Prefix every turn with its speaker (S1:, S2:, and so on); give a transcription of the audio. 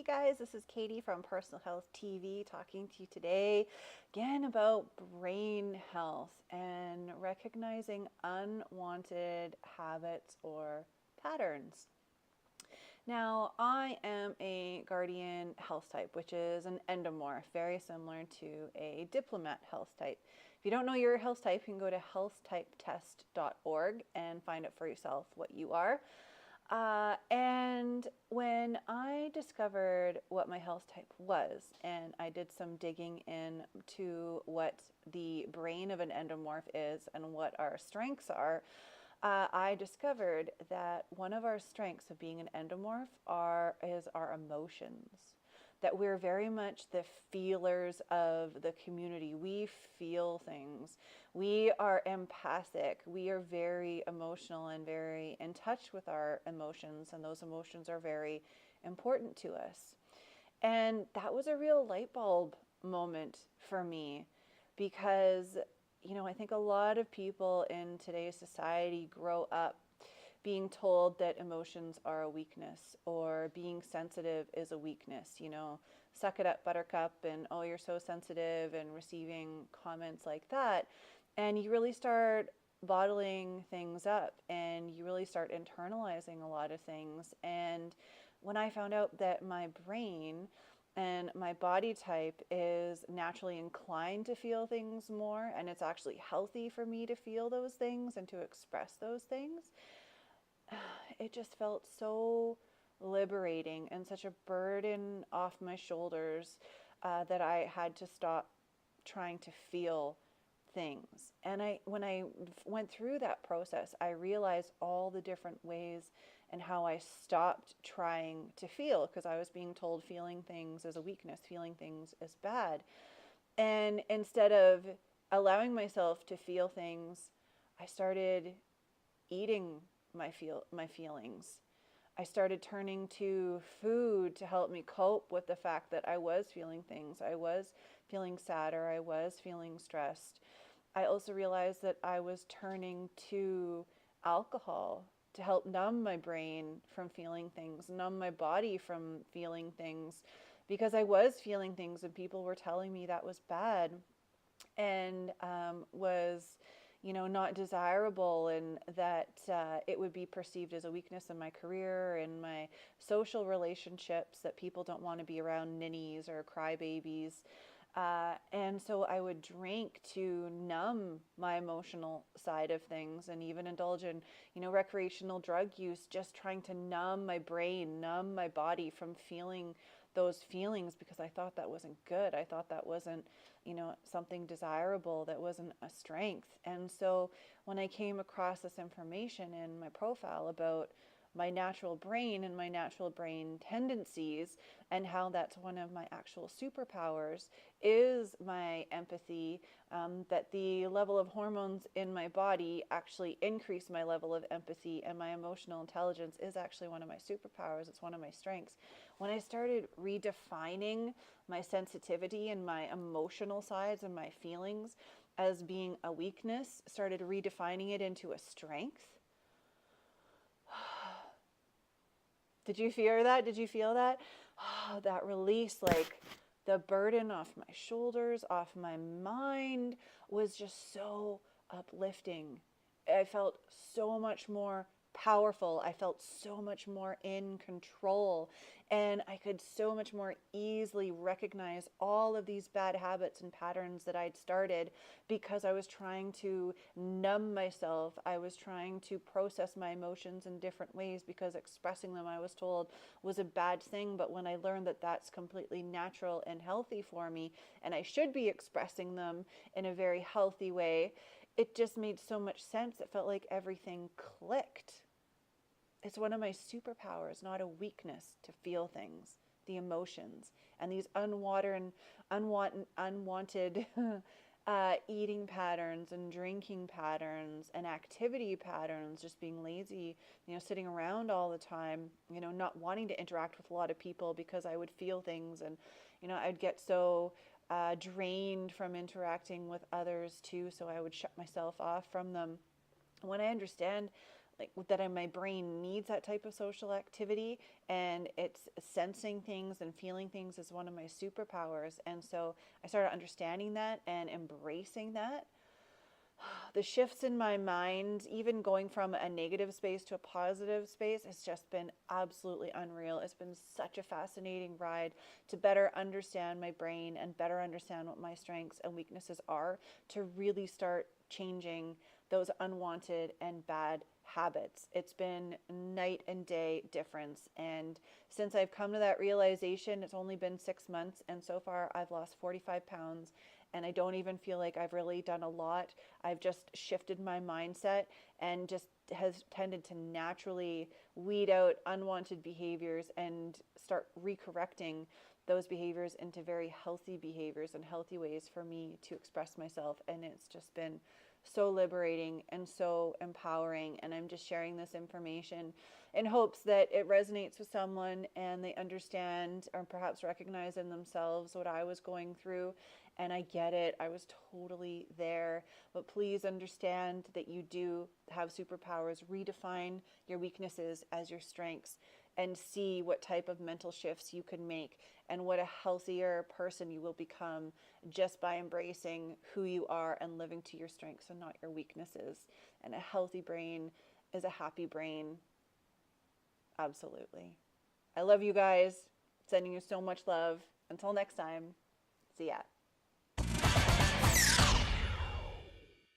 S1: Hey guys, this is Katey from Personal Health TV talking to you today again about brain health and recognizing unwanted habits or patterns. Now, I am a guardian health type, which is an endomorph, very similar to a diplomat health type. If you don't know your health type, you can go to healthtypetest.org and find out for yourself what you are. And when I discovered what my health type was, and I did some digging into what the brain of an endomorph is and what our strengths are, I discovered that one of our strengths of being an endomorph is our emotions. That we're very much the feelers of the community. We feel things. We are empathic. We are very emotional and very in touch with our emotions, and those emotions are very important to us. And that was a real light bulb moment for me because, I think a lot of people in today's society grow up being told that emotions are a weakness or being sensitive is a weakness, suck it up, buttercup, and oh, you're so sensitive, and receiving comments like that. And you really start bottling things up and you really start internalizing a lot of things. And when I found out that my brain and my body type is naturally inclined to feel things more, and it's actually healthy for me to feel those things and to express those things, it just felt so liberating and such a burden off my shoulders that I had to stop trying to feel things. And when I went through that process, I realized all the different ways and how I stopped trying to feel, because I was being told feeling things is a weakness, feeling things is bad. And instead of allowing myself to feel things, I started eating my feelings. I started turning to food to help me cope with the fact that I was feeling things. I was feeling sad, or I was feeling stressed. I also realized that I was turning to alcohol to help numb my brain from feeling things, numb my body from feeling things, because I was feeling things and people were telling me that was bad and was not desirable, and that it would be perceived as a weakness in my career and my social relationships, that people don't want to be around ninnies or crybabies. And so I would drink to numb my emotional side of things, and even indulge in, recreational drug use, just trying to numb my brain, numb my body from feeling those feelings, because I thought that wasn't good. I thought that wasn't, something desirable, that wasn't a strength. And so when I came across this information in my profile about my natural brain and my natural brain tendencies, and how that's one of my actual superpowers is my empathy, that the level of hormones in my body actually increase my level of empathy, and my emotional intelligence is actually one of my superpowers. It's one of my strengths. When I started redefining my sensitivity and my emotional sides and my feelings as being a weakness, started redefining it into a strength. Did you hear that? Did you feel that? Oh, that release, like the burden off my shoulders, off my mind, was just so uplifting. I felt so much more powerful. I felt so much more in control, and I could so much more easily recognize all of these bad habits and patterns that I'd started because I was trying to numb myself. I was trying to process my emotions in different ways because expressing them, I was told, was a bad thing. But when I learned that that's completely natural and healthy for me, and I should be expressing them in a very healthy way, it just made so much sense. It felt like everything clicked. It's one of my superpowers, not a weakness, to feel things, the emotions, and these unwanted eating patterns and drinking patterns and activity patterns, just being lazy, sitting around all the time, not wanting to interact with a lot of people because I would feel things, and, I'd get so drained from interacting with others too, so I would shut myself off from them. When I understand my brain needs that type of social activity, and it's sensing things and feeling things is one of my superpowers. And so I started understanding that and embracing that. The shifts in my mind, even going from a negative space to a positive space, has just been absolutely unreal. It's been such a fascinating ride to better understand my brain and better understand what my strengths and weaknesses are, to really start changing those unwanted and bad habits. It's been night and day difference. And since I've come to that realization, it's only been 6 months, and so far I've lost 45 pounds. And I don't even feel like I've really done a lot. I've just shifted my mindset and just has tended to naturally weed out unwanted behaviors and start recorrecting those behaviors into very healthy behaviors and healthy ways for me to express myself. And it's just been so liberating and so empowering. And I'm just sharing this information in hopes that it resonates with someone and they understand or perhaps recognize in themselves what I was going through. And I get it. I was totally there. But please understand that you do have superpowers. Redefine your weaknesses as your strengths and see what type of mental shifts you can make and what a healthier person you will become just by embracing who you are and living to your strengths and not your weaknesses. And a healthy brain is a happy brain. Absolutely. I love you guys. Sending you so much love. Until next time, see ya.